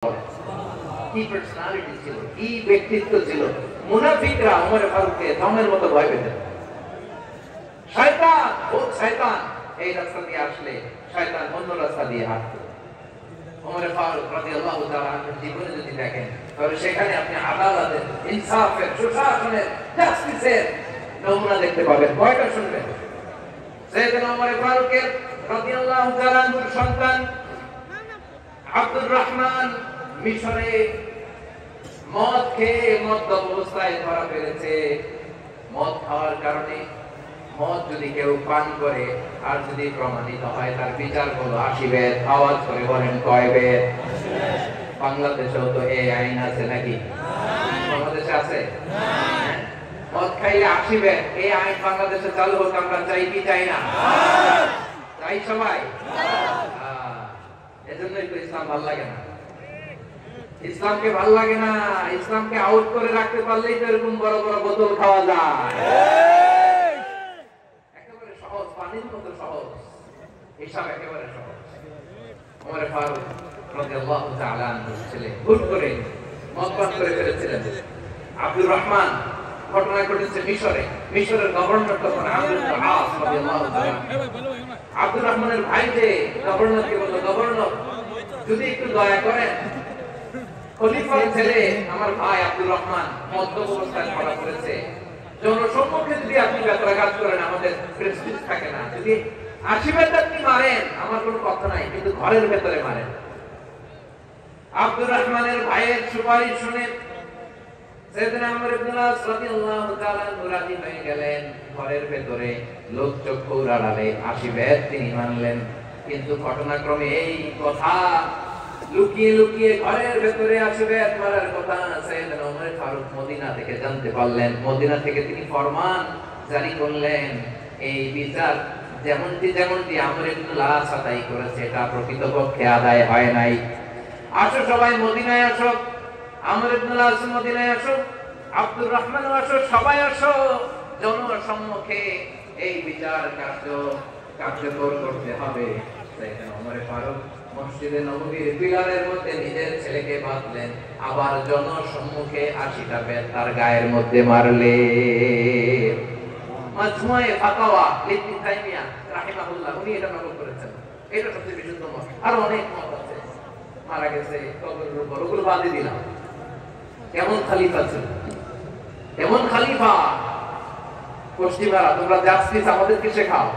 কি পার্সোনালিটি ছিল, কি ব্যক্তিত্ব ছিল। মুনাফিকরা ওমর ফারুককে দমের মতো ভয় পেতেন। শয়তান, ভূত শয়তান এই রাস্তা দিয়ে আসলে শয়তান অন্য রাস্তা দিয়ে হাঁটত। ওমর ফারুক রাদিয়াল্লাহু তাআলা আনহু জীবনে যদি দেখেন তাহলে সেখানে আপনি আদালতের, ইনসাফের, সুশাসনের, জাস্টিসের নমুনা দেখতে পাবেন। কয়টা শুনবেন? সাইয়েদনা ওমর ফারুকের রাদিয়াল্লাহু তাআলা আনহুর সন্তান আব্দুর রহমান মিশরে মদ খেয়ে মদ্য অবস্থায় ধরা পড়েছে। মদ খাওয়ার কারণে, মদ যদি কেউ পান করে আর যদি প্রমাণিত হয় তার বিচার হলো 80 বেত। আওয়াজ করে বলেন কয় বেত? বাংলাদেশেও তো এই আইন আছে নাকি? বাংলাদেশে আছে? মদ খাইলে 80 বেত, এই আইন বাংলাদেশে চালু হোক। আমরা চাই কি চাই না? চাই সবাই। এজন্যই তো ইসলাম ভালো লাগে না। ইসলামকে ভালো লাগে না। ইসলামকে আউট করে রাখতে পারলেই তো এরকম বড় বড় বোতল খাওয়া যায়। একেবারে সহজ, পানির মতো সহজ, হিসাব একেবারে সহজ। ওমর ফারুক রাদিয়াল্লাহু তাআলা আনহু ছেলে হুট করে মদ পান করে ফেলেছিলেন। আব্দুর রহমান, ঘটনা ঘটেছে মিশরে। মিশরের গভর্নর তখন আমর ইবনে আস রাদিয়াল্লাহু তাআলা। আব্দুর রহমানের ভাই যে গভর্নরকে বলল, গভর্নর যদি একটু দয়া করেন, খলিফার ছেলে আমার ভাই আব্দুর রহমান মদ্য অবস্থায় ধরা পড়েছে, জনসম্মুখে যদি আপনি ব্যত্রাঘাত করেন আমাদের প্রেস্টিজ থাকে না। যদি 80 বেত আপনি মারেন আমার কোনো কথা নাই, কিন্তু ঘরের ভেতরে মারেন। আব্দুর রহমানের ভাইয়ের সুপারিশ শুনে সাইয়েদনা আমর ইবনে আস রাদিয়াল্লাহু তাআলা রাজি হয়ে গেলেন। ঘরের ভেতরে লোক চক্ষুর আড়ালে 80 বেত তিনি মানলেন। কিন্তু ঘটনাক্রমে এই কথা লুকিয়ে লুকিয়ে ঘরের ভেতরে 80 বেত মারার কথা সাইয়েদনা ওমর ফারুক মদিনা থেকে জানতে পারলেন। মদিনা থেকে তিনি ফরমান জারি করলেন, এই বিচার যেমনটি আমর ইবনে আস আদায় করেছে এটা প্রকৃতপক্ষে আদায় হয় নাই। আসো সবাই মদিনায় আসো, আমর ইবনে আস মদিনায় আসো, আব্দুর রহমান আসো, সবাই আসো। জনসম্মুখে এই বিচার কার্যকর করতে হবে। সাইয়েদনা ওমর ফারুক মসজিদে নববীর পিলারের মধ্যে নিজের ছেলেকে বাঁধলেন, আবার জনসম্মুখে 80টা বেত তার গায়ের মধ্যে মারলেন। মাজমুয়ে ফাতাওয়া ইবনে তাইমিয়া রাহিমাহুল্লাহ উনি এটা নকল করেছেন। এটা সবচেয়ে বিশুদ্ধ মত। আর অনেক মত আছে। মারা গেছে কবরের উপর, ওগুলো বাদে দিলাম। কেমন খলিফা ছিল, কেমন খলিফা। পশ্চিমারা তোমরা জাস্টিস আমাদেরকে শেখাও,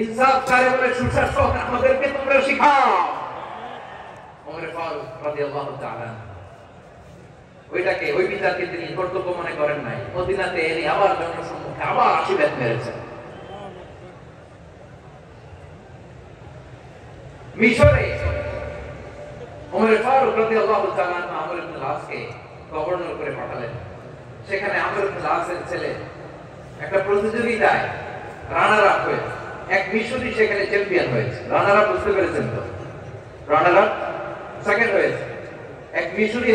ইনসাফ চাই বলে সুশাসন আমাদেরকে তোমরা শেখাও। ওমর ফারুক রাদিয়াল্লাহু তাআলা ওই বিচারকে তিনি কর্তব্য মনে করেন নাই। মদিনাতে এনে আবার জনসম্মুখে আবার 80 বেত মেরেছেন। মিশরে ওমর ফারুক রাদিয়াল্লাহু তাআলা আমর ইবনে আসকে গভর্নর করে পাঠালেন। সেখানে আমর ইবনে আসের ছেলে একটা প্রতিযোগিতায় রানার আপ হয়েছে। এক মিশরী সেখানে চ্যাম্পিয়ন হয়েছে। রানার আপ বুঝতে পেরেছেন তো? রানার আপ সেকেন্ড হয়েছে এক মিশরী।